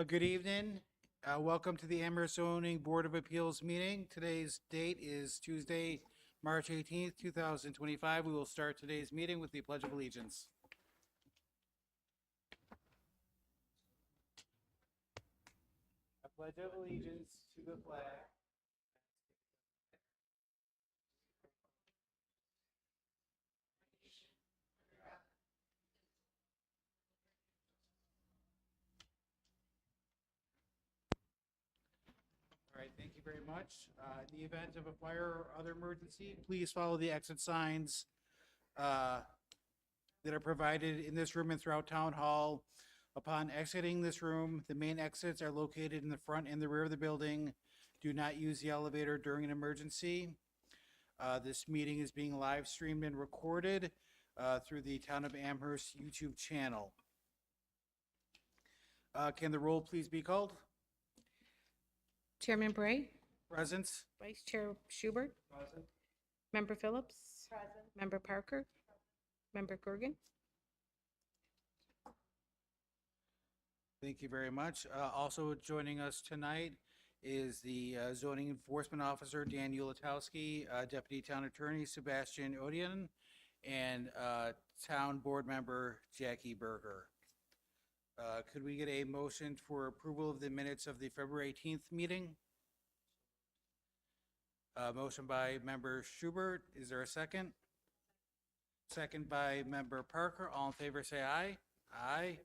Good evening. Welcome to the Amherst Zoning Board of Appeals meeting. Today's date is Tuesday, March 18th, 2025. We will start today's meeting with the Pledge of Allegiance. I pledge of allegiance to the flag. All right, thank you very much. In the event of a fire or other emergency, please follow the exit signs uh, that are provided in this room and throughout Town Hall. Upon exiting this room, the main exits are located in the front and the rear of the building. Do not use the elevator during an emergency. This meeting is being live streamed and recorded through the Town of Amherst YouTube channel. Can the roll please be called? Chairman Bray, Present. Vice Chair Schubert, Member Phillips, Member Parker, Member Kurgan. Thank you very much. Also joining us tonight is the zoning enforcement officer, Dan Ulatowski, Deputy Town Attorney, Sebastian Odian, and Town Board Member, Jackie Berger. Could we get a motion for approval of the minutes of the February 18th meeting? Motion by Member Schubert. Is there a second? Second by Member Parker. All in favor, say aye. Aye.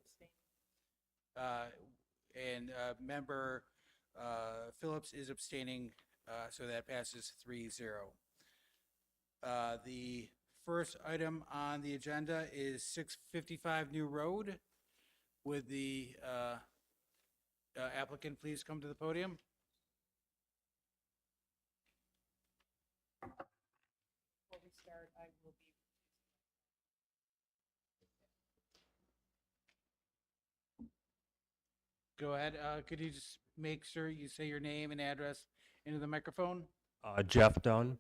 And Member Phillips is abstaining, so that passes 3-0. The first item on the agenda is 655 New Road. Would the applicant please come to the podium? Before we start, I will be. Go ahead. Could you just make sure you say your name and address into the microphone? Jeff Dunn.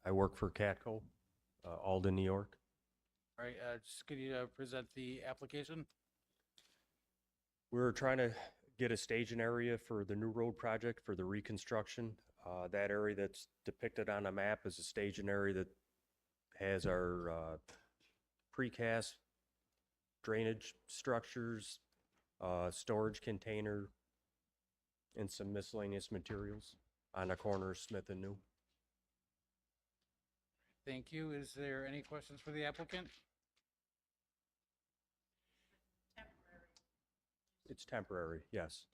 I work for Catco, Alden, New York. All right, just could you present the application? We're trying to get a staging area for the new road project for the reconstruction. That area that's depicted on the map is a staging area that has our precast drainage structures, storage container, and some miscellaneous materials on the corner of Smith and New. Thank you. Is there any questions for the applicant? It's temporary, yes.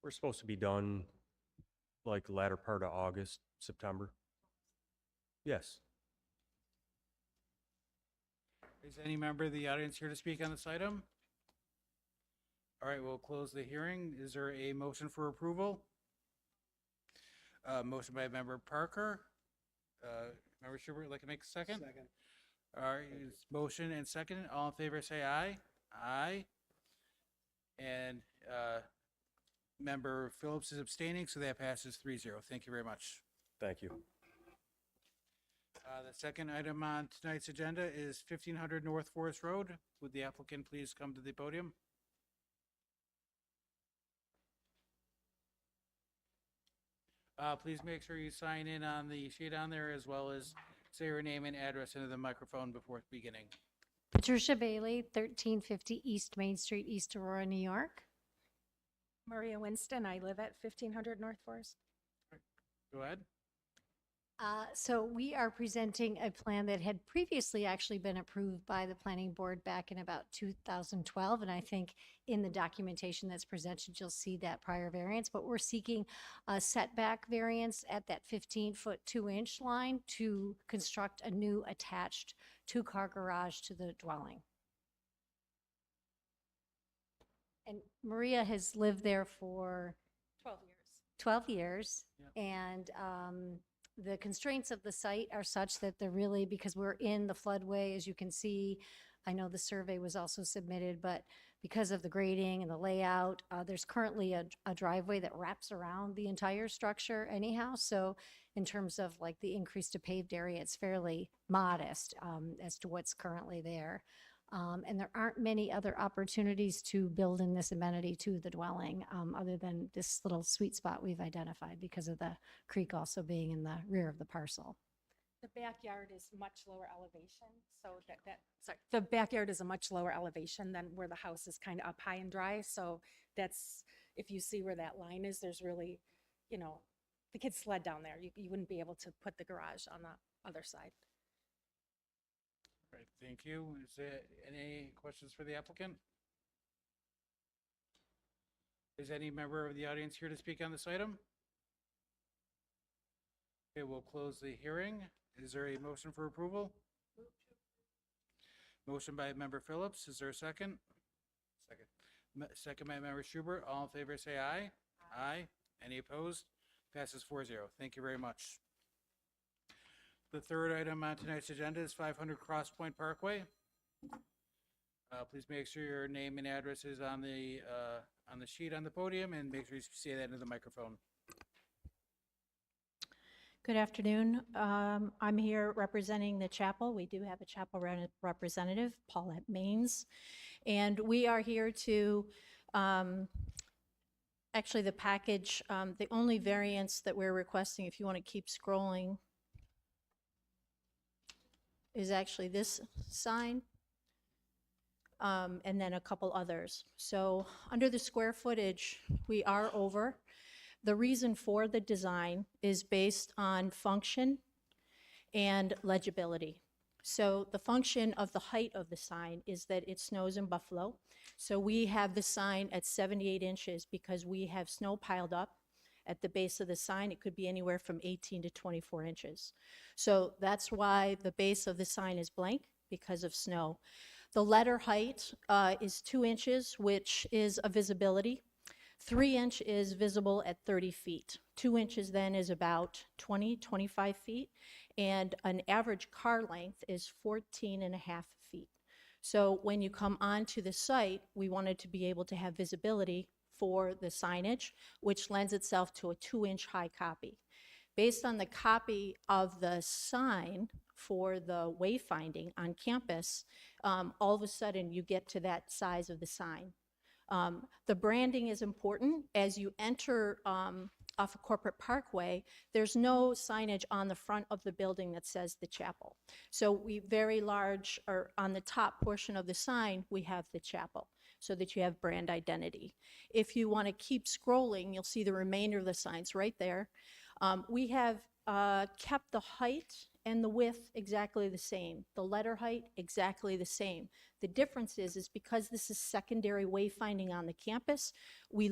We're supposed to be done like the latter part of August, September. Yes. Is any member of the audience here to speak on this item? All right, we'll close the hearing. Is there a motion for approval? Motion by Member Parker. Member Schubert, would like to make a second? Second. All right, it's motion and second. All in favor, say aye. Aye. And Member Phillips is abstaining, so that passes 3-0. Thank you very much. Thank you. The second item on tonight's agenda is 1500 North Forest Road. Would the applicant please come to the podium? Please make sure you sign in on the sheet on there, as well as say your name and address into the microphone before beginning. Patricia Bailey, 1350 East Main Street, East Aurora, New York. Maria Winston, I live at 1500 North Forest. Go ahead. So we are presenting a plan that had previously actually been approved by the planning board back in about 2012. And I think in the documentation that's presented, you'll see that prior variance, but we're seeking a setback variance at that 15-foot 2-inch line to construct a new attached 2-car garage to the dwelling. And Maria has lived there for 12 years. 12 years. Yep. And the constraints of the site are such that they're really, because we're in the floodway, as you can see, I know the survey was also submitted, but because of the grading and the layout, there's currently a driveway that wraps around the entire structure anyhow. So in terms of like the increase to paved area, it's fairly modest as to what's currently there. And there aren't many other opportunities to build in this amenity to the dwelling, other than this little sweet spot we've identified because of the creek also being in the rear of the parcel. The backyard is much lower elevation, so sorry, the backyard is a much lower elevation than where the house is kind of up high and dry. So that's, if you see where that line is, there's really, the kids sled down there. You wouldn't be able to put the garage on the other side. Right, thank you. Is there any questions for the applicant? Is any member of the audience here to speak on this item? Okay, we'll close the hearing. Is there a motion for approval? Motion by member Phillips. Is there a second? Second. Second by member Schubert. All in favor, say aye. Aye. Any opposed? Passes 4-0. Thank you very much. The third item on tonight's agenda is 500 Cross Point Parkway. Please make sure your name and address is on the sheet on the podium, and make sure you say that into the microphone. Good afternoon. I'm here representing the chapel. We do have a chapel representative, Paulette Maines. And we are here to, actually the package, the only variance that we're requesting, if you want to keep scrolling, is actually this sign, and then a couple others. So under the square footage, we are over. The reason for the design is based on function and legibility. So the function of the height of the sign is that it snows in Buffalo. So we have the sign at 78 inches because we have snow piled up at the base of the sign. It could be anywhere from 18 to 24 inches. So that's why the base of the sign is blank, because of snow. The letter height is 2 inches, which is a visibility. 3 inch is visible at 30 feet. 2 inches then is about 25 feet. And an average car length is 14.5 feet. So when you come onto the site, we wanted to be able to have visibility for the signage, which lends itself to a 2-inch high copy. Based on the copy of the sign for the wayfinding on campus, all of a sudden you get to that size of the sign. The branding is important. As you enter off of Corporate Parkway, there's no signage on the front of the building that says the chapel. So we very large, or on the top portion of the sign, we have the chapel, so that you have brand identity. If you want to keep scrolling, you'll see the remainder of the signs right there. We have kept the height and the width exactly the same. The letter height, exactly the same. The difference is because this is secondary wayfinding on the campus, we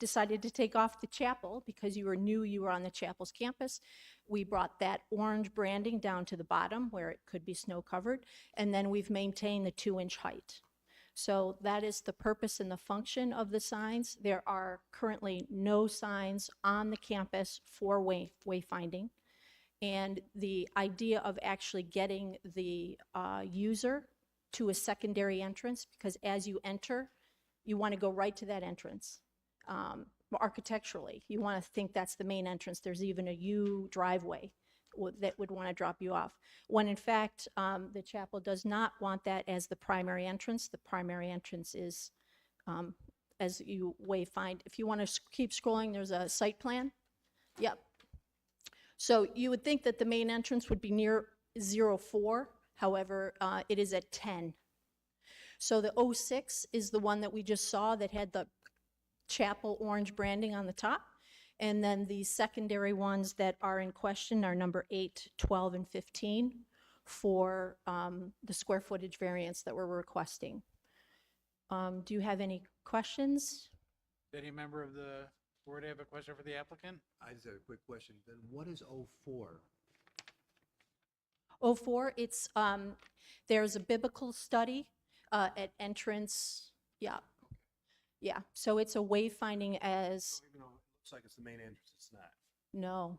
decided to take off the chapel because you knew you were on the chapel's campus. We brought that orange branding down to the bottom where it could be snow covered, and then we've maintained the 2-inch height. So that is the purpose and the function of the signs. There are currently no signs on the campus for wayfinding. And the idea of actually getting the user to a secondary entrance, because as you enter, you want to go right to that entrance. Architecturally, you want to think that's the main entrance. There's even a U driveway that would want to drop you off. When in fact, the chapel does not want that as the primary entrance. The primary entrance is, as you wayfind. If you want to keep scrolling, there's a site plan. Yep. So you would think that the main entrance would be near 04. However, it is at 10. So the 06 is the one that we just saw that had the chapel orange branding on the top. And then the secondary ones that are in question are number 8, 12, and 15 for the square footage variance that we're requesting. Do you have any questions? Any member of the board have a question for the applicant? I just have a quick question. Then what is 04? 04, it's, there's a biblical study at entrance, yeah. Yeah, so it's a wayfinding as, So even though it looks like it's the main entrance, it's not. no,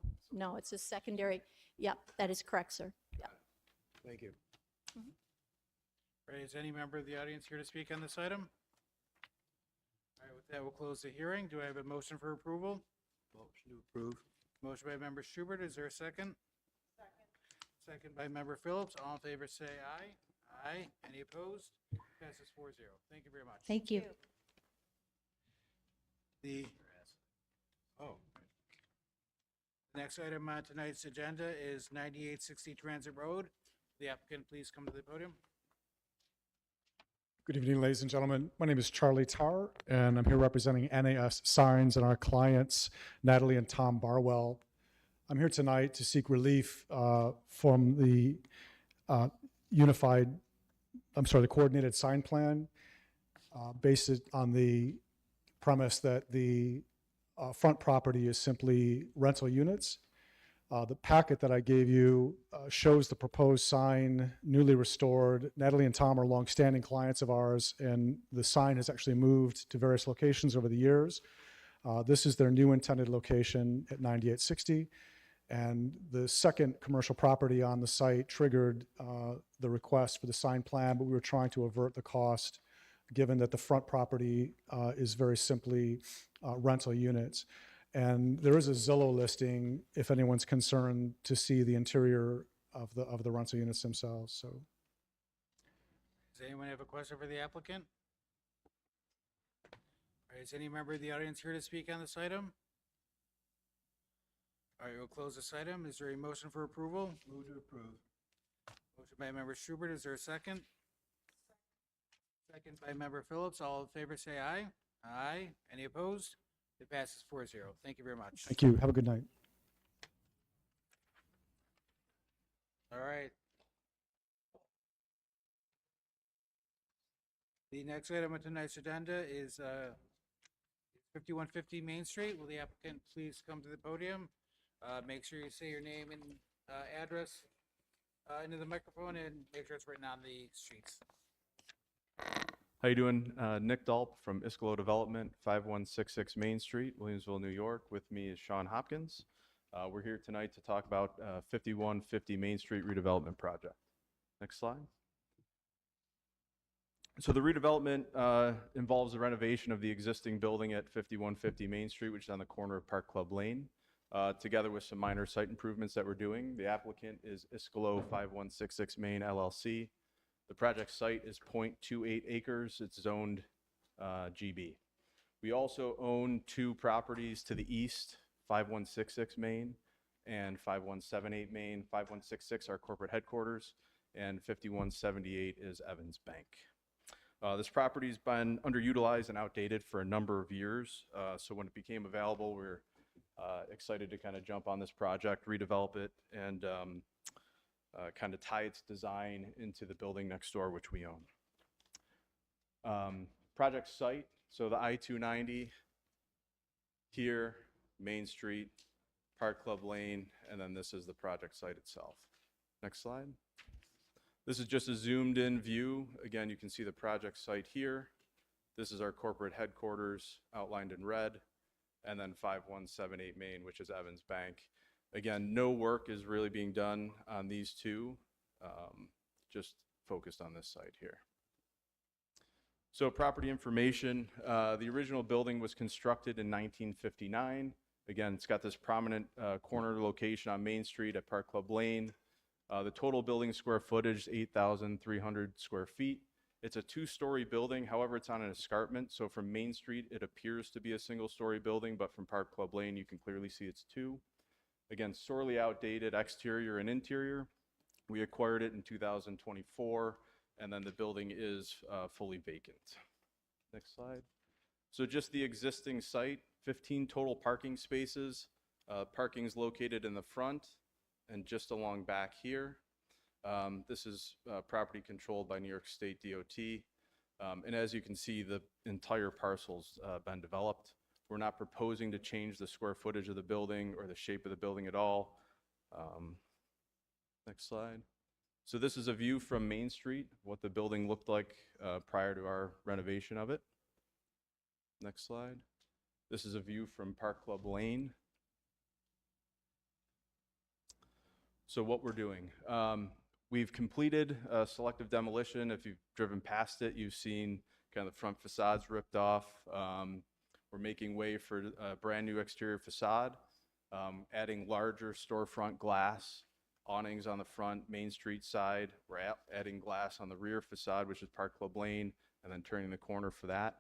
it's a secondary, yep, that is correct, sir. Yep. Thank you. All right, is any member of the audience here to speak on this item? All right, with that, we'll close the hearing. Do I have a motion for approval? Motion to approve. Motion by member Schubert. Is there a second? Second by member Phillips. All in favor say aye. Aye. Any opposed? Passes 4-0. Thank you very much. Thank you. The, oh. The next item on tonight's agenda is 9860 Transit Road. The applicant, please come to the podium. Good evening, ladies and gentlemen. My name is Charlie Tarr, and I'm here representing NAS Signs and our clients, Natalie and Tom Barwell. I'm here tonight to seek relief from the the coordinated sign plan, based on the premise that the front property is simply rental units. The packet that I gave you shows the proposed sign, newly restored. Natalie and Tom are longstanding clients of ours, and the sign has actually moved to various locations over the years. This is their new intended location at 9860. And the second commercial property on the site triggered the request for the sign plan, but we were trying to avert the cost, given that the front property is very simply rental units. And there is a Zillow listing, if anyone's concerned, to see the interior of the rental units themselves. So, Does anyone have a question for the applicant? All right, is any member of the audience here to speak on this item? All right, we'll close this item. Is there a motion for approval? Move to approve. Motion by member Schubert. Is there a second? Second by member Phillips. All in favor say aye. Aye. Any opposed? It passes 4-0. Thank you very much. thank you. Have a good night. All right. The next item on tonight's agenda is 5150 Main Street. Will the applicant please come to the podium? Make sure you say your name and address into the microphone, and make sure it's written on the streets. How you doing? Nick Dalp from Iskolo Development, 5166 Main Street, Williamsville, New York. With me is Sean Hopkins. We're here tonight to talk about 5150 Main Street redevelopment project. Next slide. So the redevelopment involves the renovation of the existing building at 5150 Main Street, which is on the corner of Park Club Lane, together with some minor site improvements that we're doing. The applicant is Iskolo 5166 Main LLC. The project site is 0.28 acres. It's zoned GB. We also own two properties to the east, 5166 Main and 5178 Main. 5166 our corporate headquarters, and 5178 is Evans Bank. This property's been underutilized and outdated for a number of years. So when it became available, we're excited to kind of jump on this project, redevelop it, and kind of tie its design into the building next door, which we own. Project site, so the I-290 here, Main Street, Park Club Lane, and then this is the project site itself. Next slide. This is just a zoomed in view. Again, you can see the project site here. This is our corporate headquarters outlined in red, and then 5178 Main, which is Evans Bank. Again, no work is really being done on these two, just focused on this site here. So property information, the original building was constructed in 1959. Again, it's got this prominent corner location on Main Street at Park Club Lane. The total building square footage is 8,300 square feet. It's a two-story building, however, it's on an escarpment. So from Main Street, it appears to be a single-story building, but from Park Club Lane, you can clearly see it's two. Again, sorely outdated exterior and interior. We acquired it in 2024, and then the building is fully vacant. Next slide. So just the existing site, 15 total parking spaces. Parking is located in the front and just along back here. This is property controlled by New York State DOT. And as you can see, the entire parcel's been developed. We're not proposing to change the square footage of the building or the shape of the building at all. Next slide. So this is a view from Main Street, what the building looked like prior to our renovation of it. Next slide. This is a view from Park Club Lane. So what we're doing. We've completed selective demolition. If you've driven past it, you've seen kind of the front facades ripped off. We're making way for a brand new exterior facade, adding larger storefront glass awnings on the front, Main Street side. We're adding glass on the rear facade, which is Park Club Lane, and then turning the corner for that.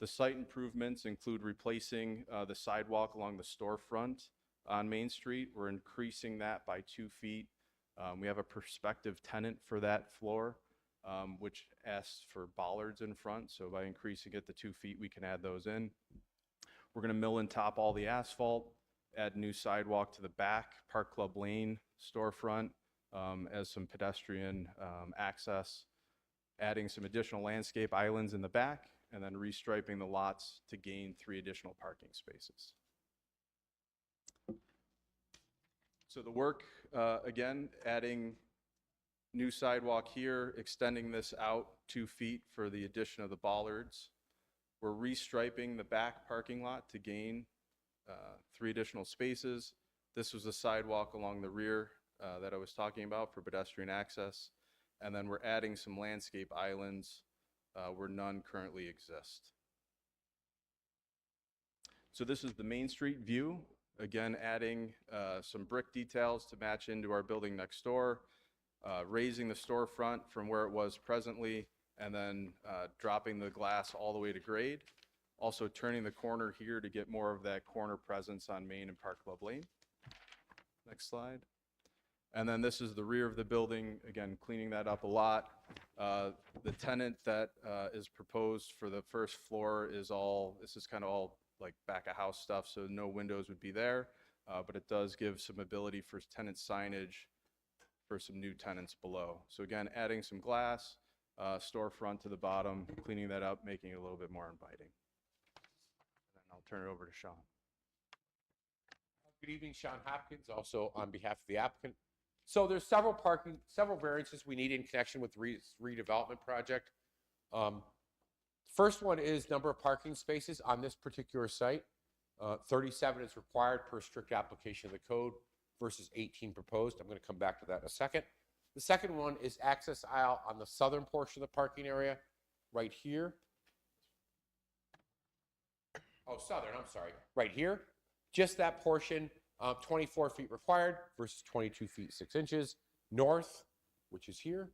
The site improvements include replacing the sidewalk along the storefront on Main Street. We're increasing that by 2 feet. We have a prospective tenant for that floor, which asks for bollards in front. So by increasing it to 2 feet, we can add those in. We're going to mill and top all the asphalt, add new sidewalk to the back, Park Club Lane storefront as some pedestrian access, adding some additional landscape islands in the back, and then restriping the lots to gain 3 additional parking spaces. So the work, again, adding new sidewalk here, extending this out 2 feet for the addition of the bollards. We're restriping the back parking lot to gain 3 additional spaces. This was the sidewalk along the rear that I was talking about for pedestrian access. And then we're adding some landscape islands where none currently exist. So this is the Main Street view. Again, adding some brick details to match into our building next door, raising the storefront from where it was presently, and then dropping the glass all the way to grade. Also turning the corner here to get more of that corner presence on Main and Park Club Lane. Next slide. And then this is the rear of the building, again, cleaning that up a lot. The tenant that is proposed for the first floor is this is kind of all like back of house stuff, so no windows would be there, but it does give some ability for tenant signage for some new tenants below. So again, adding some glass, storefront to the bottom, cleaning that up, making it a little bit more inviting. And I'll turn it over to Sean. Good evening, Sean Hopkins, also on behalf of the applicant. So there's several variances we need in connection with the redevelopment project. First one is number of parking spaces on this particular site. 37 is required per strict application of the code versus 18 proposed. I'm going to come back to that in a second. The second one is access aisle on the southern portion of the parking area, right here. Oh, southern, I'm sorry, right here. Just that portion, 24 feet required versus 22 feet 6 inches. North, which is here,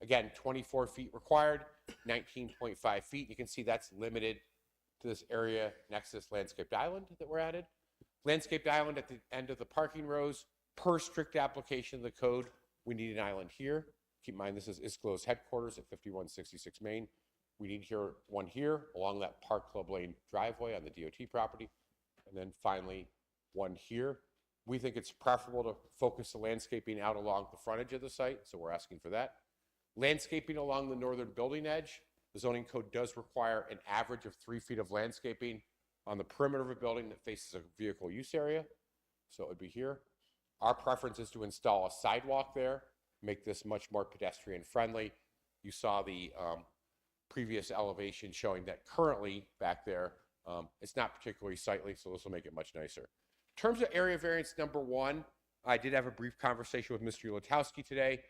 again, 24 feet required, 19.5 feet. You can see that's limited to this area next to this landscaped island that we're added. Landscaped island at the end of the parking rows. Per strict application of the code, we need an island here. Keep in mind, this is ISCLO's headquarters at 5166 Main. We need one here along that Park Club Lane driveway on the DOT property. And then finally, one here. We think it's preferable to focus the landscaping out along the frontage of the site, so we're asking for that. Landscaping along the northern building edge. The zoning code does require an average of 3 feet of landscaping on the perimeter of a building that faces a vehicle use area. So it would be here. Our preference is to install a sidewalk there, make this much more pedestrian friendly. You saw the previous elevation showing that currently back there, it's not particularly sightly, so this will make it much nicer. In terms of area variance number 1, I did have a brief conversation with Mr. Ulatowski today.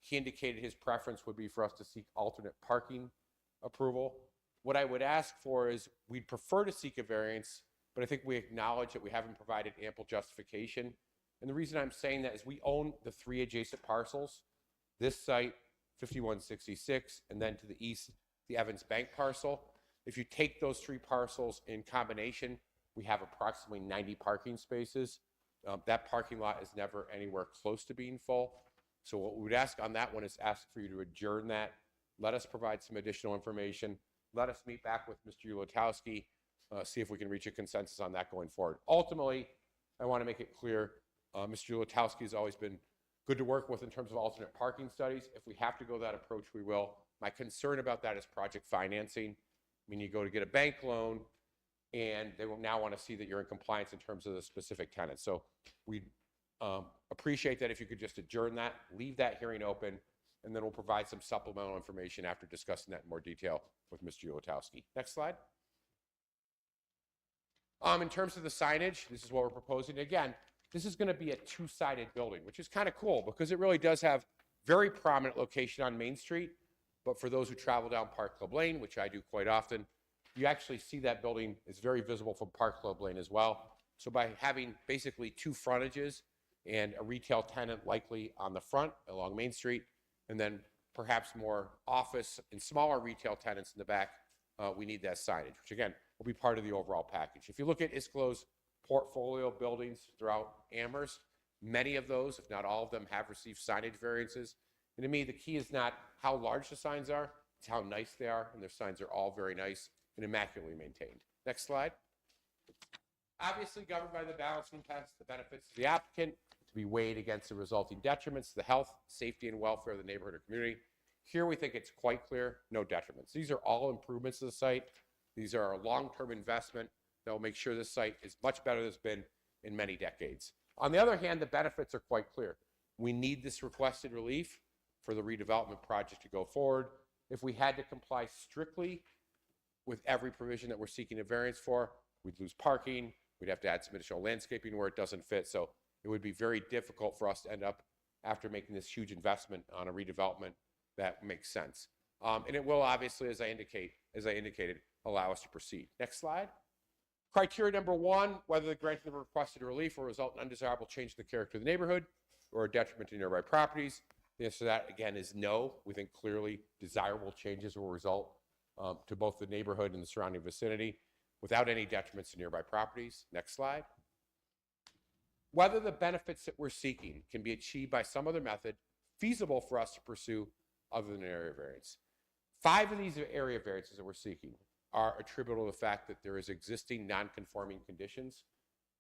He indicated his preference would be for us to seek alternate parking approval. What I would ask for is we'd prefer to seek a variance, but I think we acknowledge that we haven't provided ample justification. And the reason I'm saying that is we own the 3 adjacent parcels. This site, 5166, and then to the east, the Evans Bank parcel. If you take those 3 parcels in combination, we have approximately 90 parking spaces. That parking lot is never anywhere close to being full. So what we would ask on that one is ask for you to adjourn that. Let us provide some additional information. Let us meet back with Mr. Ulatowski, see if we can reach a consensus on that going forward. Ultimately, I want to make it clear, Mr. Ulatowski has always been good to work with in terms of alternate parking studies. If we have to go that approach, we will. My concern about that is project financing. I mean, you go to get a bank loan, and they will now want to see that you're in compliance in terms of the specific tenant. So we appreciate that if you could just adjourn that, leave that hearing open, and then we'll provide some supplemental information after discussing that in more detail with Mr. Ulatowski. Next slide. In terms of the signage, this is what we're proposing. Again, this is going to be a 2-sided building, which is kind of cool because it really does have very prominent location on Main Street. But for those who travel down Park Club Lane, which I do quite often, you actually see that building is very visible from Park Club Lane as well. So by having basically 2 frontages, and a retail tenant likely on the front along Main Street, and then perhaps more office and smaller retail tenants in the back, we need that signage, which again, will be part of the overall package. If you look at ISCLO's portfolio buildings throughout Amherst, many of those, if not all of them, have received signage variances. And to me, the key is not how large the signs are, it's how nice they are, and their signs are all very nice and immaculately maintained. Next slide. Obviously governed by the balancing test, the benefits to the applicant to be weighed against the resulting detriments to the health, safety, and welfare of the neighborhood or community. Here we think it's quite clear, no detriments. These are all improvements to the site. These are a long-term investment that will make sure this site is much better than it's been in many decades. On the other hand, the benefits are quite clear. We need this requested relief for the redevelopment project to go forward. If we had to comply strictly with every provision that we're seeking a variance for, we'd lose parking, we'd have to add some additional landscaping where it doesn't fit. So it would be very difficult for us to end up, after making this huge investment on a redevelopment, that makes sense. And it will obviously, as I indicated, allow us to proceed. Next slide. Criteria number one, whether the granting of requested relief will result in undesirable change in the character of the neighborhood or a detriment to nearby properties. The answer to that, again, is no. We think clearly desirable changes will result to both the neighborhood and the surrounding vicinity without any detriments to nearby properties. Next slide. Whether the benefits that we're seeking can be achieved by some other method feasible for us to pursue other than an area variance. 5 of these area variances that we're seeking are attributable to the fact that there is existing non-conforming conditions.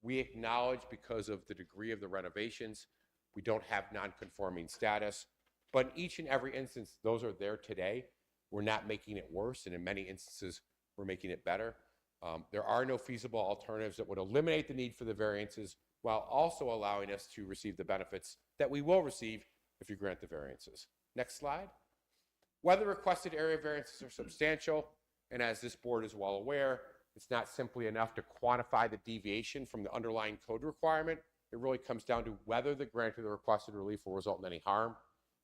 We acknowledge, because of the degree of the renovations, we don't have non-conforming status, but in each and every instance, those are there today. We're not making it worse, and in many instances, we're making it better. There are no feasible alternatives that would eliminate the need for the variances while also allowing us to receive the benefits that we will receive if you grant the variances. Next slide. Whether requested area variances are substantial, and as this board is well aware, it's not simply enough to quantify the deviation from the underlying code requirement. It really comes down to whether the grant of the requested relief will result in any harm.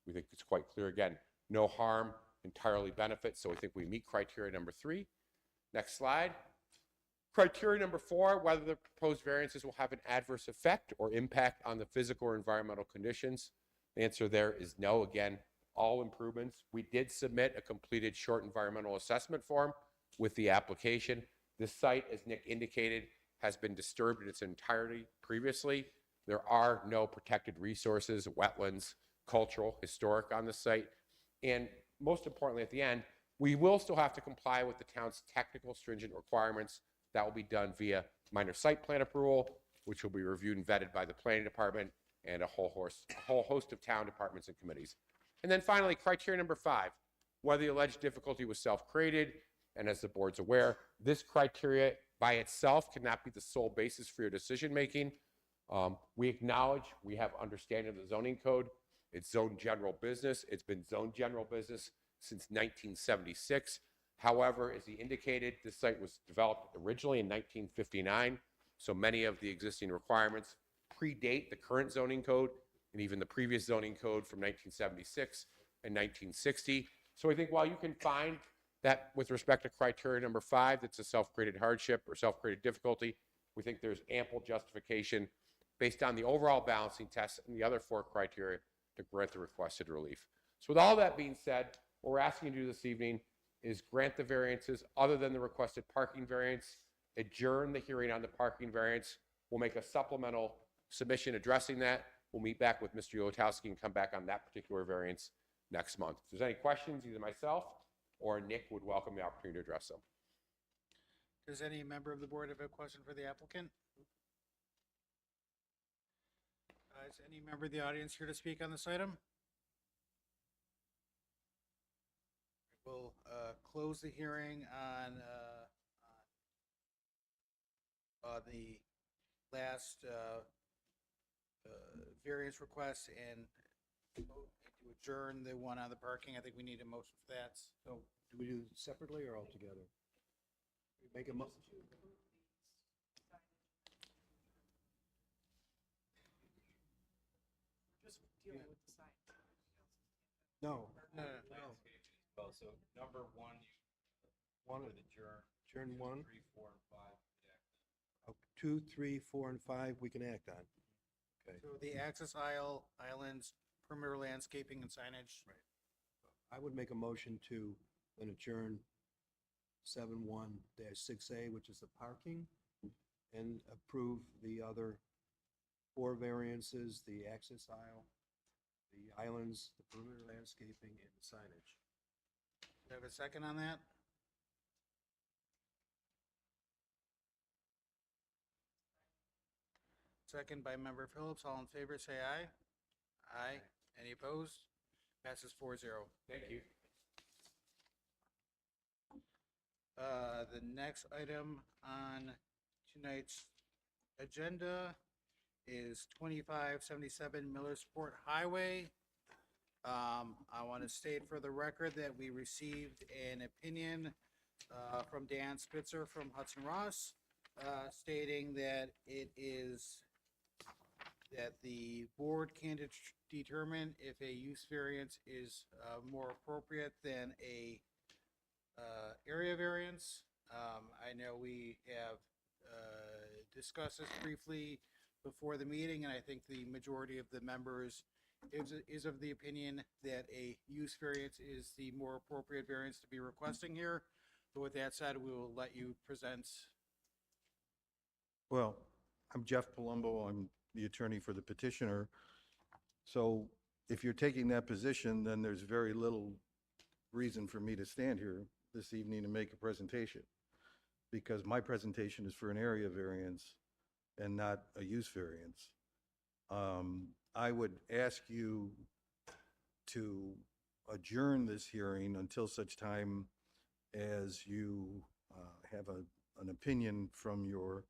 We think it's quite clear, again, no harm, entirely benefit, so we think we meet criteria number 3. Next slide. Criteria number 4, whether the proposed variances will have an adverse effect or impact on the physical or environmental conditions. The answer there is no. Again, all improvements. We did submit a completed short environmental assessment form with the application. This site, as Nick indicated, has been disturbed in its entirety previously. There are no protected resources, wetlands, cultural, historic on the site. And most importantly, at the end, we will still have to comply with the town's technical stringent requirements. That will be done via minor site plan approval, which will be reviewed and vetted by the planning department and a whole host of town departments and committees. And then finally, criteria number 5, whether the alleged difficulty was self-created. And as the board's aware, this criteria by itself cannot be the sole basis for your decision-making. We acknowledge we have understanding of the zoning code. It's zone general business. It's been zone general business since 1976. However, as he indicated, this site was developed originally in 1959, so many of the existing requirements predate the current zoning code and even the previous zoning code from 1976 and 1960. So I think while you can find that with respect to criteria number 5, that's a self-created hardship or self-created difficulty, we think there's ample justification based on the overall balancing test and the other 4 criteria to grant the requested relief. So with all that being said, what we're asking you to do this evening is grant the variances other than the requested parking variance, adjourn the hearing on the parking variance. We'll make a supplemental submission addressing that. We'll meet back with Mr. Yolotowski and come back on that particular variance next month. If there's any questions, either myself or Nick would welcome the opportunity to address them. Does any member of the board have a question for the applicant? Is any member of the audience here to speak on this item? We'll close the hearing on the last variance request and to adjourn the one on the parking. I think we need a motion for that. So do we do it separately or all together? Make a motion. Just dealing with the sign. No. No. Well, so number 1, One with adjourn. Turn 1, 3, 4, and 5. Yeah. 2, 3, 4, and 5 we can act on. Okay. So the access aisle, islands, perimeter landscaping and signage. I would make a motion to then adjourn 7-1-6A, which is the parking, and approve the other 4 variances, the access aisle, the islands, the perimeter landscaping, and the signage. Do I have a second on that? Second by member Phillips. All in favor, say aye. Aye. Any opposed? Passes 4-0. Thank you. The next item on tonight's agenda is 2577 Millersport Highway. I want to state for the record that we received an opinion from Dan Spitzer from Hudson Ross stating that it is that the board can determine if a use variance is more appropriate than a area variance. I know we have discussed this briefly before the meeting, and I think the majority of the members is of the opinion that a use variance is the more appropriate variance to be requesting here. But with that said, we will let you present. Well, I'm Jeff Palumbo. I'm the attorney for the petitioner. So if you're taking that position, then there's very little reason for me to stand here this evening and make a presentation, because my presentation is for an area variance and not a use variance. I would ask you to adjourn this hearing until such time as you have an opinion from your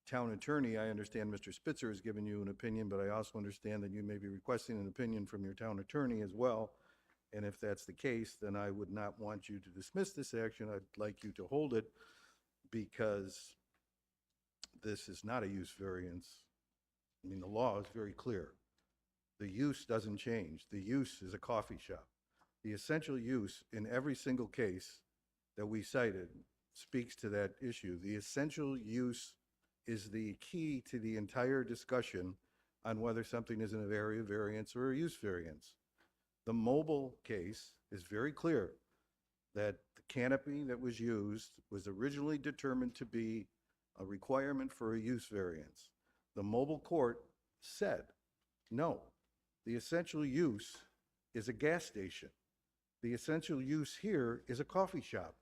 town attorney. I understand Mr. Spitzer has given you an opinion, but I also understand that you may be requesting an opinion from your town attorney as well. And if that's the case, then I would not want you to dismiss this action. I'd like you to hold it, because this is not a use variance. I mean, the law is very clear. The use doesn't change. The use is a coffee shop. The essential use in every single case that we cited speaks to that issue. The essential use is the key to the entire discussion on whether something is an area variance or a use variance. The mobile case is very clear that the canopy that was used was originally determined to be a requirement for a use variance. The mobile court said, no, the essential use is a gas station. The essential use here is a coffee shop.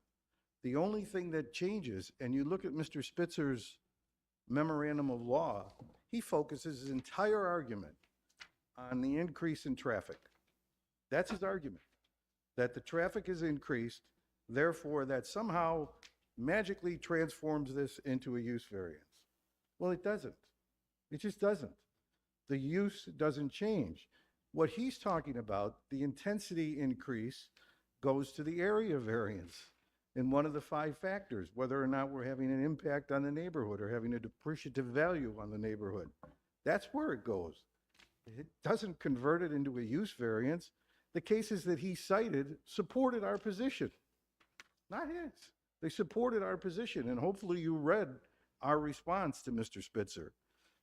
The only thing that changes, and you look at Mr. Spitzer's memorandum of law, he focuses his entire argument on the increase in traffic. That's his argument, that the traffic is increased, therefore that somehow magically transforms this into a use variance. Well, it doesn't. It just doesn't. The use doesn't change. What he's talking about, the intensity increase, goes to the area variance in one of the 5 factors, whether or not we're having an impact on the neighborhood or having a depreciative value on the neighborhood. That's where it goes. It doesn't convert it into a use variance. The cases that he cited supported our position, not his. They supported our position, and hopefully you read our response to Mr. Spitzer.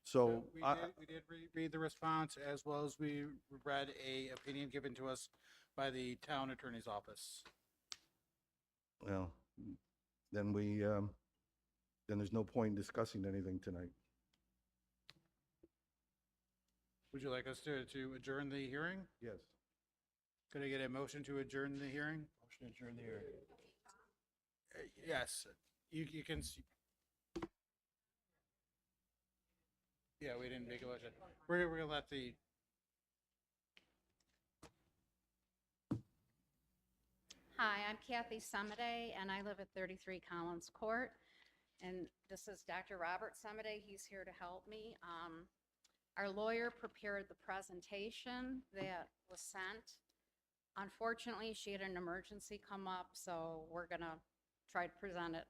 So We did read the response, as well as we read a opinion given to us by the town attorney's office. well, then then there's no point in discussing anything tonight. Would you like us to adjourn the hearing? Yes. Could I get a motion to adjourn the hearing? Motion to adjourn the hearing. Yes, you can. Yeah, we didn't make a motion. We're gonna let the. Hi, I'm Kathy Summiday, and I live at 33 Collins Court. And this is Dr. Robert Summiday. He's here to help me. Our lawyer prepared the presentation that was sent. Unfortunately, she had an emergency come up, so we're going to try to present it.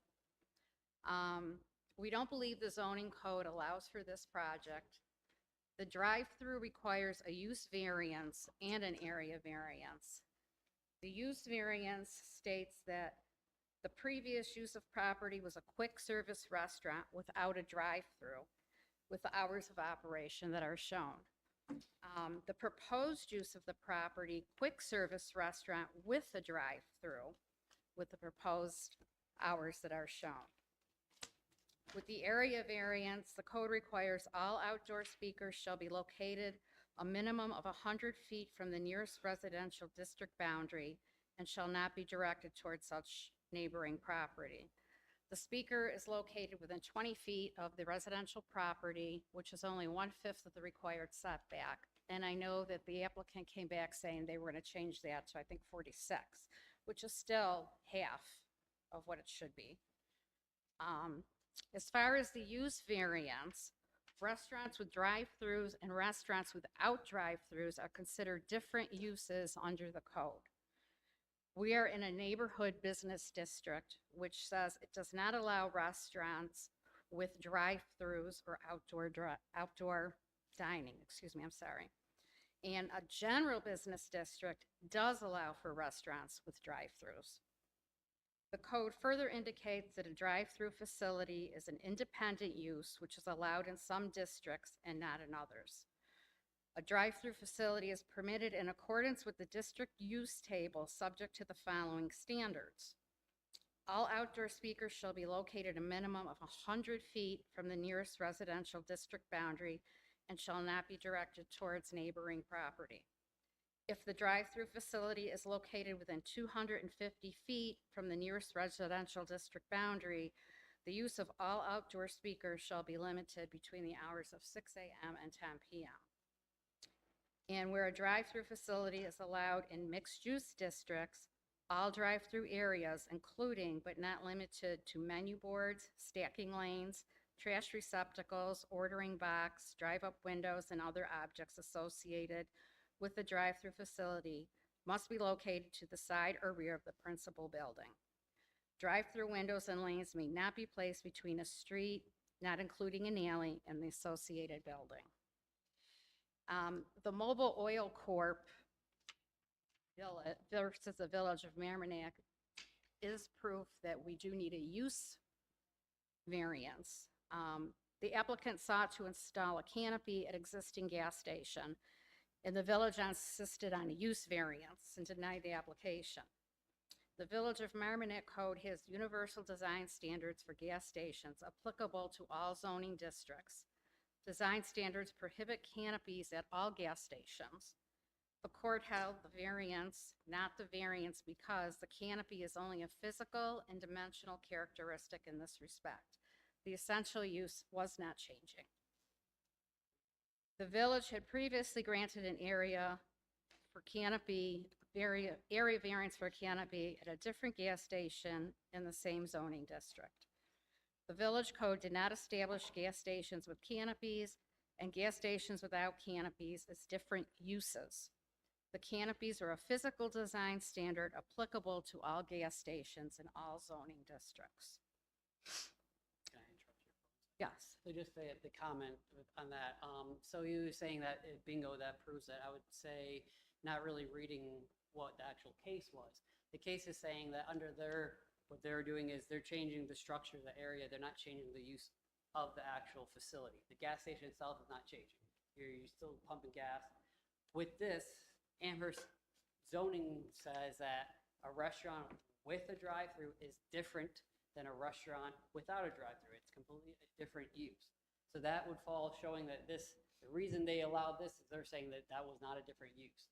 We don't believe the zoning code allows for this project. The drive-through requires a use variance and an area variance. The use variance states that the previous use of property was a quick service restaurant without a drive-through. with the hours of operation that are shown. The proposed use of the property, quick service restaurant with a drive-through, with the proposed hours that are shown. With the area variance, the code requires all outdoor speakers shall be located a minimum of 100 feet from the nearest residential district boundary and shall not be directed towards such neighboring property. The speaker is located within 20 feet of the residential property, which is only 1/5 of the required setback. And I know that the applicant came back saying they were going to change that to, I think, 46, which is still half of what it should be. As far as the use variance, restaurants with drive-throughs and restaurants without drive-throughs are considered different uses under the code. We are in a neighborhood business district, which says it does not allow restaurants with drive-throughs or outdoor dining, And a general business district does allow for restaurants with drive-throughs. The code further indicates that a drive-through facility is an independent use, which is allowed in some districts and not in others. A drive-through facility is permitted in accordance with the district use table, subject to the following standards. All outdoor speakers shall be located a minimum of 100 feet from the nearest residential district boundary and shall not be directed towards neighboring property. If the drive-through facility is located within 250 feet from the nearest residential district boundary, the use of all outdoor speakers shall be limited between the hours of 6 a.m. and 10 p.m. And where a drive-through facility is allowed in mixed-use districts, all drive-through areas, including but not limited to menu boards, stacking lanes, trash receptacles, ordering box, drive-up windows, and other objects associated with the drive-through facility must be located to the side or rear of the principal building. Drive-through windows and lanes may not be placed between a street, not including an alley, and the associated building. The Mobile Oil Corp. Versus the Village of Mamaroneck is proof that we do need a use variance. The applicant sought to install a canopy at existing gas station, and the village insisted on a use variance and denied the application. The Village of Mamaroneck Code has universal design standards for gas stations applicable to all zoning districts. Design standards prohibit canopies at all gas stations. The court held the variance, not the variance, because the canopy is only a physical and dimensional characteristic in this respect. The essential use was not changing. The village had previously granted an area variance for canopy at a different gas station in the same zoning district. The village code did not establish gas stations with canopies and gas stations without canopies as different uses. The canopies are a physical design standard applicable to all gas stations in all zoning districts. Can I interrupt you? Yes. So just the comment on that. So you were saying that bingo, that proves that. I would say not really reading what the actual case was. The case is saying that under what they're doing is they're changing the structure of the area. They're not changing the use of the actual facility. The gas station itself is not changing. You're still pumping gas. With this, Amherst zoning says that a restaurant with a drive-through is different than a restaurant without a drive-through. It's completely a different use. So that would fall showing that the reason they allowed this is they're saying that that was not a different use.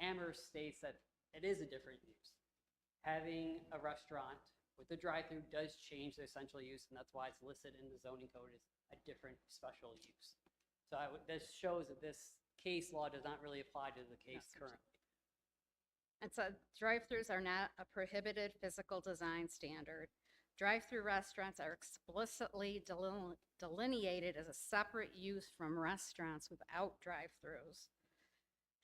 Amherst states that it is a different use. Having a restaurant with a drive-through does change the essential use, and that's why it's listed in the zoning code as a different special use. So this shows that this case law does not really apply to the case currently. And so drive-throughs are not a prohibited physical design standard. Drive-through restaurants are explicitly delineated as a separate use from restaurants without drive-throughs.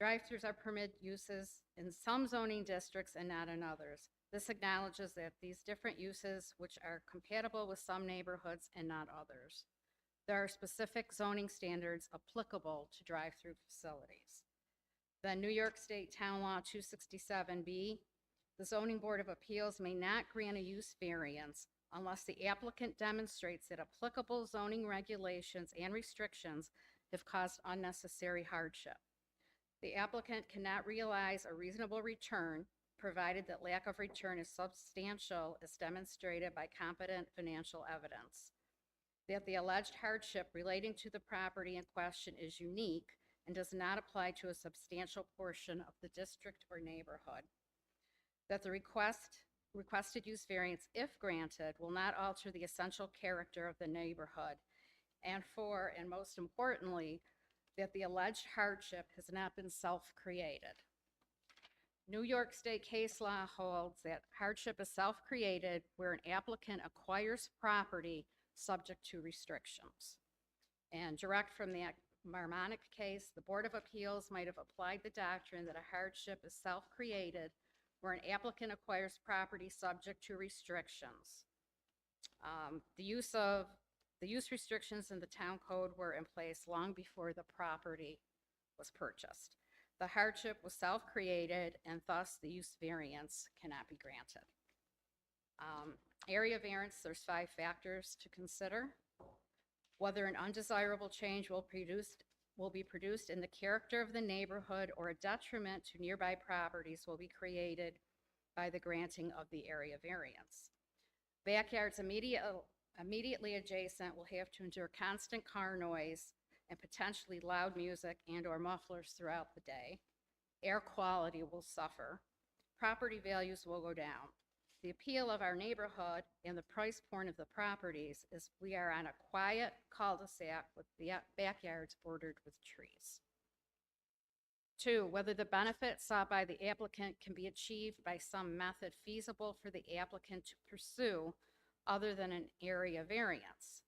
Drive-throughs are permitted uses in some zoning districts and not in others. This acknowledges that these different uses, which are compatible with some neighborhoods and not others. There are specific zoning standards applicable to drive-through facilities. The New York State Town Law 267B The Zoning Board of Appeals may not grant a use variance unless the applicant demonstrates that applicable zoning regulations and restrictions have caused unnecessary hardship. The applicant cannot realize a reasonable return, provided that lack of return is substantial as demonstrated by competent financial evidence. That the alleged hardship relating to the property in question is unique and does not apply to a substantial portion of the district or neighborhood. That the requested use variance, if granted, will not alter the essential character of the neighborhood. And four, and most importantly, that the alleged hardship has not been self-created. New York State case law holds that hardship is self-created where an applicant acquires property subject to restrictions. And direct from the Marmonic case, the Board of Appeals might have applied the doctrine that a hardship is self-created where an applicant acquires property subject to restrictions. The use restrictions in the town code were in place long before the property was purchased. The hardship was self-created, and thus the use variance cannot be granted. Area variance, there's 5 factors to consider. Whether an undesirable change will be produced in the character of the neighborhood or a detriment to nearby properties will be created by the granting of the area variance. Backyards immediately adjacent will have to endure constant car noise and potentially loud music and/or mufflers throughout the day. Air quality will suffer. Property values will go down. The appeal of our neighborhood and the price point of the properties is we are on a quiet cul-de-sac with the backyards bordered with trees. 2, whether the benefit sought by the applicant can be achieved by some method feasible for the applicant to pursue other than an area variance.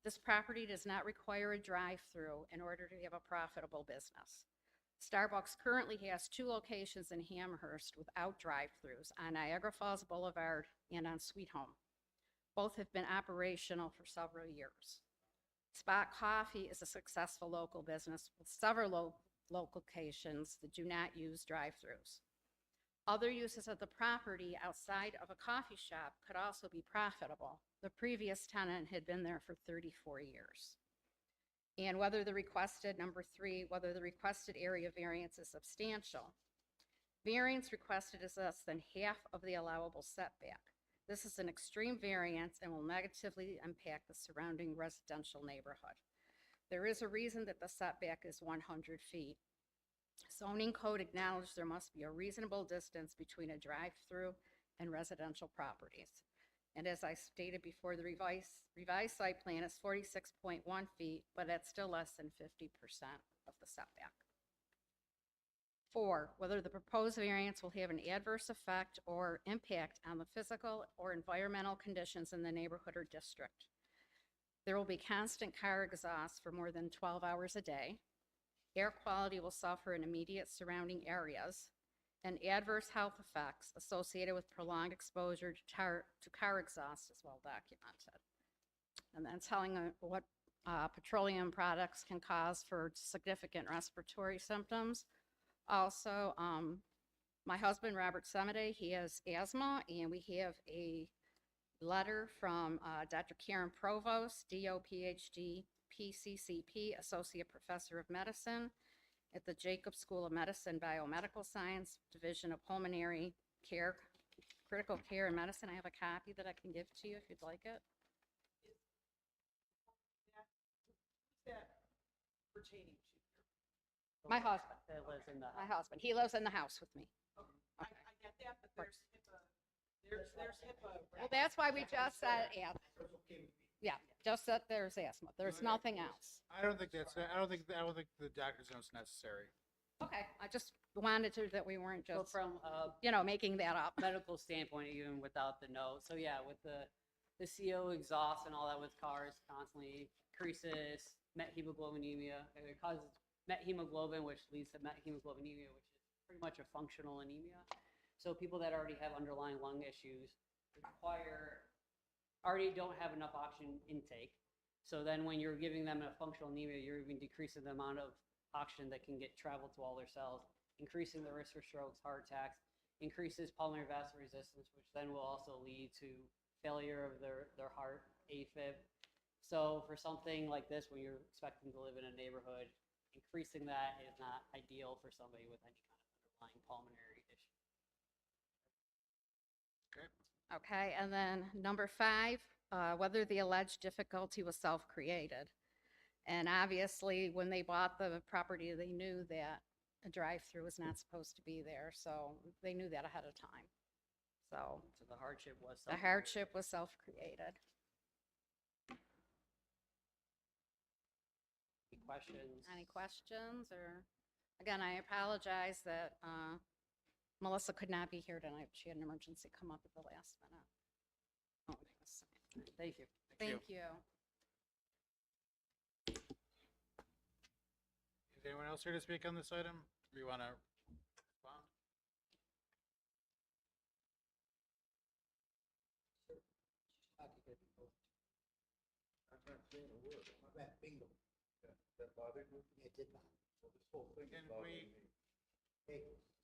This property does not require a drive-through in order to have a profitable business. Starbucks currently has 2 locations in Amherst without drive-throughs on Niagara Falls Boulevard and on Sweet Home. Both have been operational for several years. Spot Coffee is a successful local business with several locations that do not use drive-throughs. Other uses of the property outside of a coffee shop could also be profitable. The previous tenant had been there for 34 years. And whether the requested, number 3, whether the requested area variance is substantial. Variance requested is less than half of the allowable setback. This is an extreme variance and will negatively impact the surrounding residential neighborhood. There is a reason that the setback is 100 feet. Zoning code acknowledged there must be a reasonable distance between a drive-through and residential properties. And as I stated before, the revised site plan is 46.1 feet, but that's still less than 50% of the setback. 4, whether the proposed variance will have an adverse effect or impact on the physical or environmental conditions in the neighborhood or district. There will be constant car exhaust for more than 12 hours a day. Air quality will suffer in immediate surrounding areas, and adverse health effects associated with prolonged exposure to car exhaust is well documented. And then telling what petroleum products can cause for significant respiratory symptoms. Also, my husband, Robert Semide, he has asthma, and we have a letter from Dr. Karen Provost, DO, PhD, PCCP, Associate Professor of Medicine at the Jacobs School of Medicine, Biomedical Science, Division of Pulmonary Care, Critical Care and Medicine. I have a copy that I can give to you if you'd like it. That pertaining to? My husband. That lives in the My husband. He lives in the house with me. I get that, but there's HIPAA. Well, that's why we just said asthma. Yeah, just that there's asthma. There's nothing else. I don't think the doctor's note's necessary. Okay, I just wanted to, that we weren't So just, from making that up. medical standpoint, even without the note. So yeah, with the CO exhaust and all that with cars constantly increases methemoglobinemia. It causes methemoglobin, which leads to methemoglobinemia, which is pretty much a functional anemia. So people that already have underlying lung issues already don't have enough oxygen intake. So then when you're giving them a functional anemia, you're even decreasing the amount of oxygen that can get traveled to all their cells, increasing the risk for strokes, heart attacks, increases pulmonary vascular resistance, which then will also lead to failure of their heart, AFib. So for something like this, when you're expecting to live in a neighborhood, increasing that is not ideal for somebody with any kind of underlying pulmonary issue. Okay, and then number 5, whether the alleged difficulty was self-created. And obviously, when they bought the property, they knew that a drive-through was not supposed to be there, so they knew that ahead of time. So So the hardship was the something. hardship was self-created. Any questions? Any questions, or, again, I apologize that Melissa could not be here tonight. She had an emergency come up at the last minute. Oh, yes. Thank you. Thank you. Is anyone else here to speak on this item? Do you want to respond?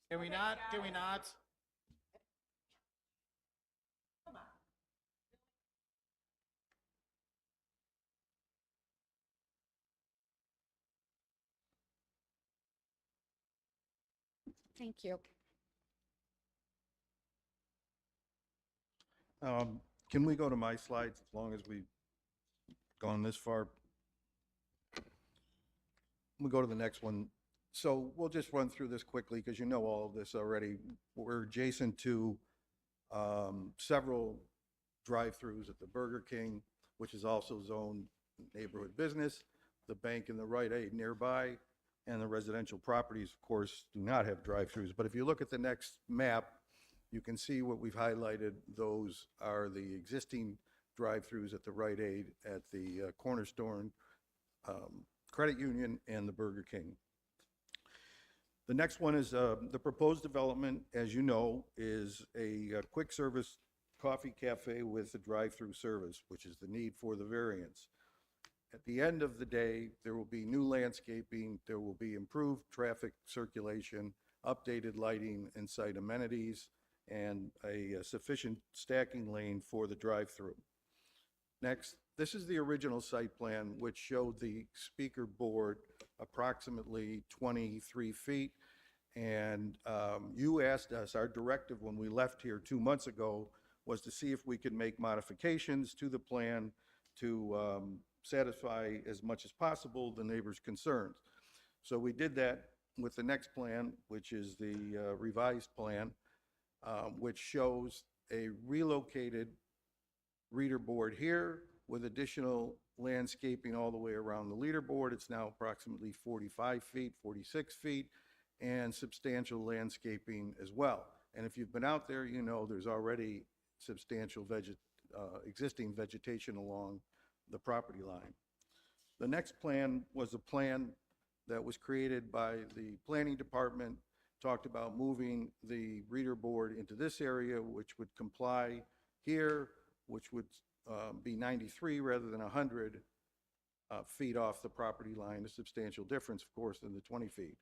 Can we not? Can we not? Thank you. Can we go to my slides as long as we've gone this far? We'll go to the next one. So we'll just run through this quickly because you know all of this already. We're adjacent to several drive-throughs at the Burger King, which is also zoned neighborhood business, the bank in the Rite Aid nearby, and the residential properties, of course, do not have drive-throughs. But if you look at the next map, you can see what we've highlighted. Those are the existing drive-throughs at the Rite Aid, at the Cornerstone Credit Union, and the Burger King. The next one is the proposed development, as you know, is a quick service coffee cafe with a drive-through service, which is the need for the variance. At the end of the day, there will be new landscaping, there will be improved traffic circulation, updated lighting and site amenities, and a sufficient stacking lane for the drive-through. Next, this is the original site plan, which showed the speaker board approximately 23 feet. And you asked us, our directive when we left here 2 months ago was to see if we could make modifications to the plan to satisfy as much as possible the neighbors' concerns. So we did that with the next plan, which is the revised plan, which shows a relocated reader board here with additional landscaping all the way around the leaderboard. It's now approximately 45 feet, 46 feet, and substantial landscaping as well. And if you've been out there, you know there's already substantial existing vegetation along the property line. The next plan was a plan that was created by the planning department, talked about moving the reader board into this area, which would comply here, which would be 93 rather than 100 feet off the property line, a substantial difference, of course, than the 20 feet.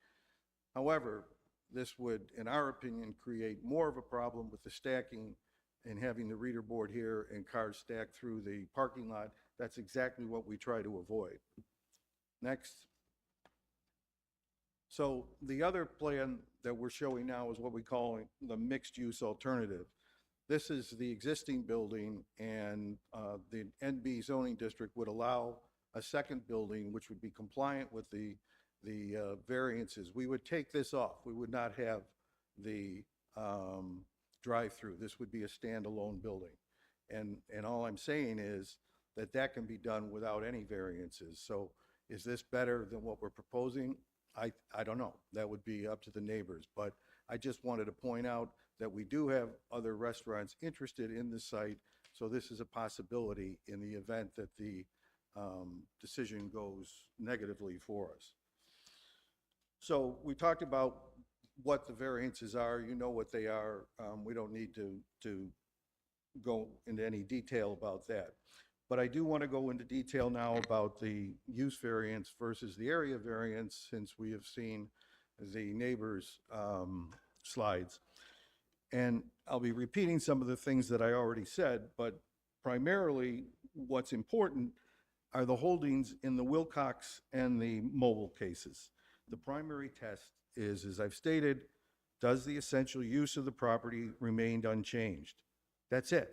However, this would, in our opinion, create more of a problem with the stacking and having the reader board here and cars stacked through the parking lot. That's exactly what we try to avoid. Next. So the other plan that we're showing now is what we call the mixed-use alternative. This is the existing building, and the NB zoning district would allow a second building, which would be compliant with the variances. We would take this off. We would not have the drive-through. This would be a standalone building. And all I'm saying is that that can be done without any variances. So is this better than what we're proposing? I don't know. That would be up to the neighbors. But I just wanted to point out that we do have other restaurants interested in the site. So this is a possibility in the event that the decision goes negatively for us. So we talked about what the variances are. You know what they are. We don't need to go into any detail about that. But I do want to go into detail now about the use variance versus the area variance, since we have seen the neighbors' slides. And I'll be repeating some of the things that I already said, but primarily what's important are the holdings in the Wilcox and the mobile cases. The primary test is, as I've stated, does the essential use of the property remain unchanged? That's it.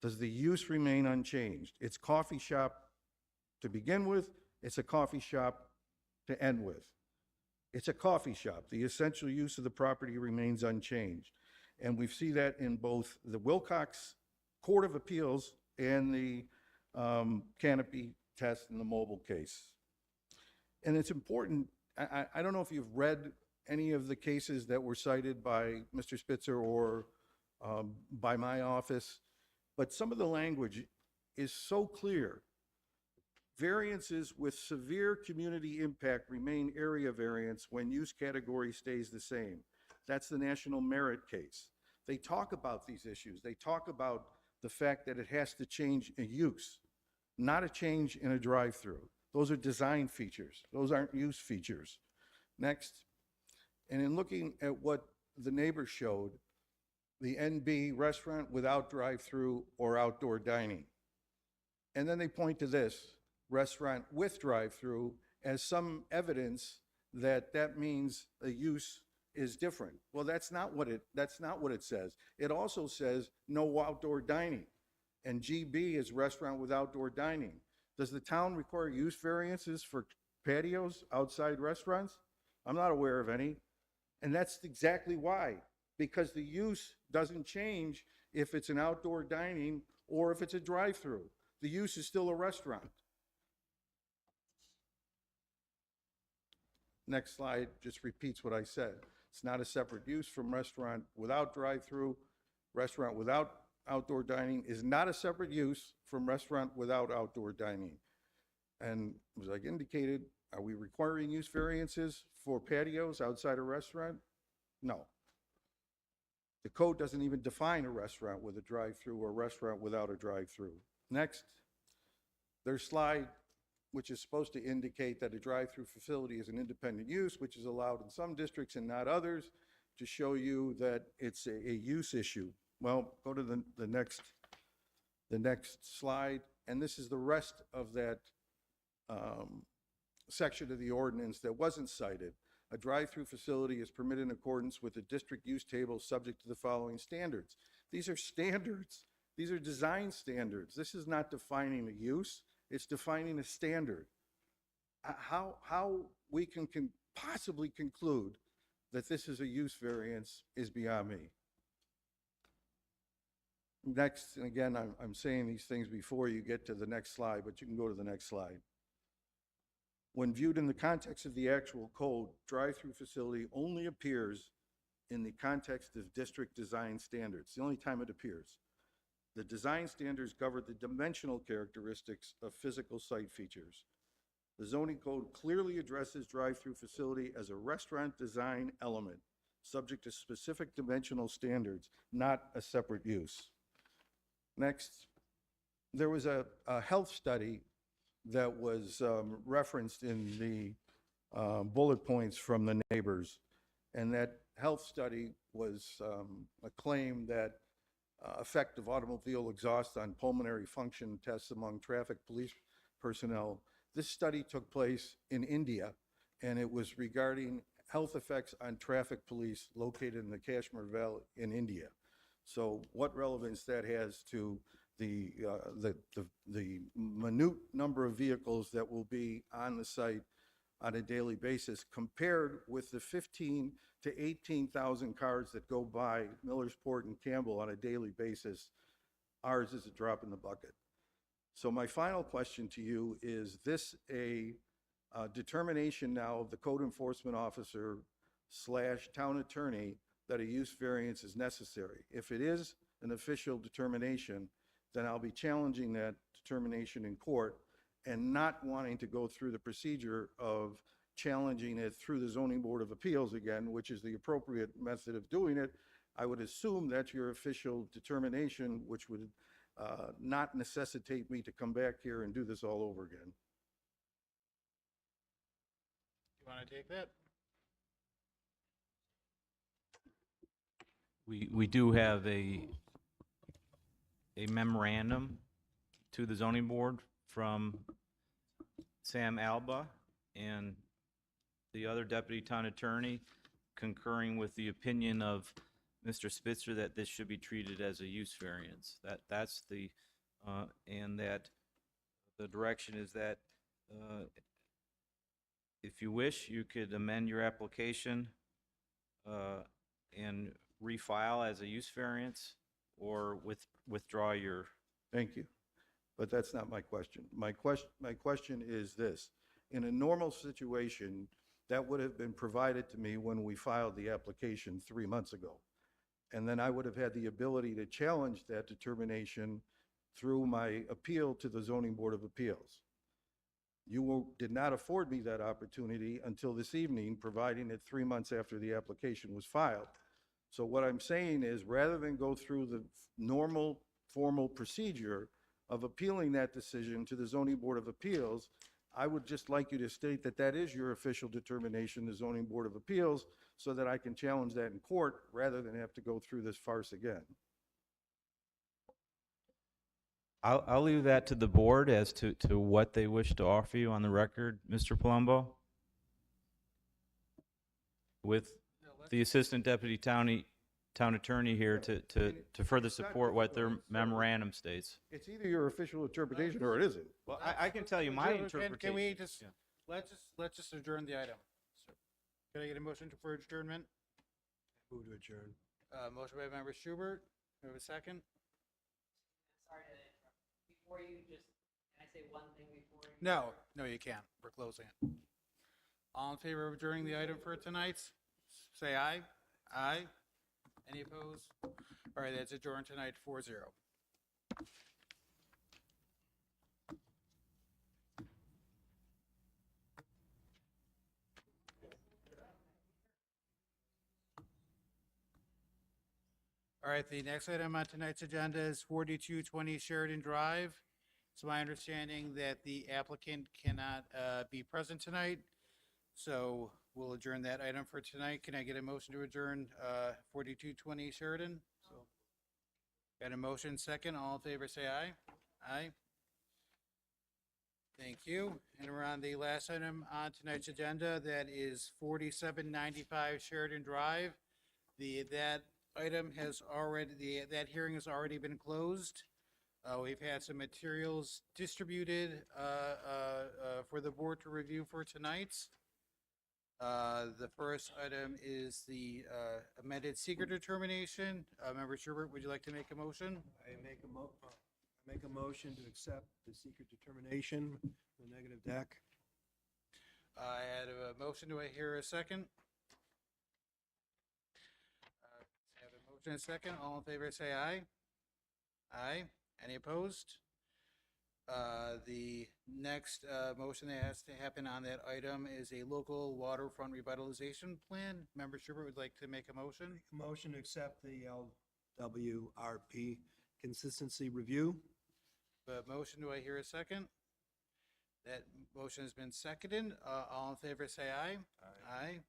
Does the use remain unchanged? It's coffee shop to begin with, it's a coffee shop to end with. It's a coffee shop. The essential use of the property remains unchanged. And we see that in both the Wilcox Court of Appeals and the canopy test in the mobile case. And it's important, I don't know if you've read any of the cases that were cited by Mr. Spitzer or by my office, but some of the language is so clear. Variances with severe community impact remain area variance when use category stays the same. That's the National Merit case. They talk about these issues. They talk about the fact that it has to change a use, not a change in a drive-through. Those are design features. Those aren't use features. Next. And in looking at what the neighbors showed, the NB restaurant without drive-through or outdoor dining. And then they point to this, restaurant with drive-through, as some evidence that that means a use is different. Well, that's not what it says. It also says no outdoor dining. And GB is restaurant with outdoor dining. Does the town require use variances for patios outside restaurants? I'm not aware of any. And that's exactly why, because the use doesn't change if it's an outdoor dining or if it's a drive-through. The use is still a restaurant. Next slide just repeats what I said. It's not a separate use from restaurant without drive-through. Restaurant without outdoor dining is not a separate use from restaurant without outdoor dining. And as I indicated, are we requiring use variances for patios outside a restaurant? No. The code doesn't even define a restaurant with a drive-through or a restaurant without a drive-through. Next, their slide, which is supposed to indicate that a drive-through facility is an independent use, which is allowed in some districts and not others, to show you that it's a use issue. Well, go to the next slide, and this is the rest of that section of the ordinance that wasn't cited. A drive-through facility is permitted in accordance with the district use table subject to the following standards. These are standards. These are design standards. This is not defining a use. It's defining a standard. How we can possibly conclude that this is a use variance is beyond me. Next, and again, I'm saying these things before you get to the next slide, but you can go to the next slide. When viewed in the context of the actual code, drive-through facility only appears in the context of district design standards. The only time it appears. The design standards govern the dimensional characteristics of physical site features. The zoning code clearly addresses drive-through facility as a restaurant design element, subject to specific dimensional standards, not a separate use. Next, there was a health study that was referenced in the bullet points from the neighbors, and that health study was a claim that effect of automobile exhaust on pulmonary function tests among traffic police personnel. This study took place in India, and it was regarding health effects on traffic police located in the Kashmir Valley in India. So what relevance that has to the minute number of vehicles that will be on the site on a daily basis compared with the 15 to 18,000 cars that go by Millersport and Campbell on a daily basis, ours is a drop in the bucket. So my final question to you, is this a determination now of the code enforcement officer / town attorney that a use variance is necessary? If it is an official determination, then I'll be challenging that determination in court and not wanting to go through the procedure of challenging it through the Zoning Board of Appeals again, which is the appropriate method of doing it. I would assume that's your official determination, which would not necessitate me to come back here and do this all over again. You want to take that? we do have a memorandum to the zoning board from Sam Alba and the other deputy town attorney concurring with the opinion of Mr. Spitzer that this should be treated as a use variance. That's the, and that the direction is that if you wish, you could amend your application and refile as a use variance or withdraw your. Thank you. But that's not my question. My question is this. In a normal situation, that would have been provided to me when we filed the application 3 months ago. And then I would have had the ability to challenge that determination through my appeal to the Zoning Board of Appeals. Did not afford me that opportunity until this evening, providing it 3 months after the application was filed. So what I'm saying is, rather than go through the normal formal procedure of appealing that decision to the Zoning Board of Appeals, I would just like you to state that that is your official determination, the Zoning Board of Appeals, so that I can challenge that in court rather than have to go through this farce again. I'll leave that to the board as to what they wish to offer you on the record, Mr. Palumbo. With the Assistant Deputy Town Attorney here to further support what their memorandum states. It's either your official interpretation or it isn't. Well, I can tell you my interpretation. Can we just, let's just adjourn the item. So, can I get a motion for adjournment? Move to adjourn. Motion by member Schubert. Do we have a second? Sorry to interrupt. Before you just, can I say one thing before? No, you can't. We're closing it. All in favor of adjourning the item for tonight? Say aye. Aye. Any opposed? All right, that's adjourned tonight 4-0. All right, the next item on tonight's agenda is 4220 Sheridan Drive. It's my understanding that the applicant cannot be present tonight, so we'll adjourn that item for tonight. Can I get a motion to adjourn 4220 Sheridan? So, got a motion second. All in favor, say aye. Aye. Thank you. And we're on the last item on tonight's agenda. That is 4795 Sheridan Drive. That item has already, that hearing has already been closed. We've had some materials distributed for the board to review for tonight. The first item is the amended seeker determination. Member Schubert, would you like to make a motion? I make a motion to accept the secret determination, the negative deck. I had a motion. Do I hear a second? I have a motion and a second. All in favor, say aye. Aye. Any opposed? The next motion that has to happen on that item is a local waterfront revitalization plan. Member Schubert would like to make a motion. Motion to accept the LWRP consistency review. Motion, do I hear a second? That motion has been seconded. All in favor, say aye. Aye.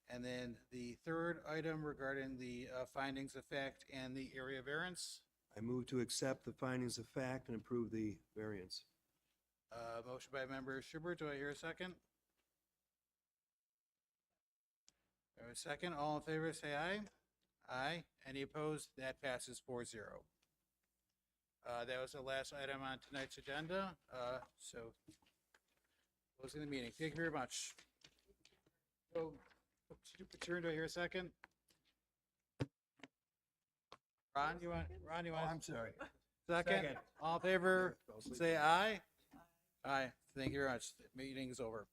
And then the third item regarding the findings of fact and the area variance. I move to accept the findings of fact and approve the variance. Motion by member Schubert. Do I hear a second? Do I have a second? All in favor, say aye. Aye. Any opposed? That passes 4-0. That was the last item on tonight's agenda. So closing the meeting. Thank you very much. So, do I hear a second? Ron, you want? I'm sorry. Second? All in favor, say aye. Aye. Thank you very much. The meeting is over.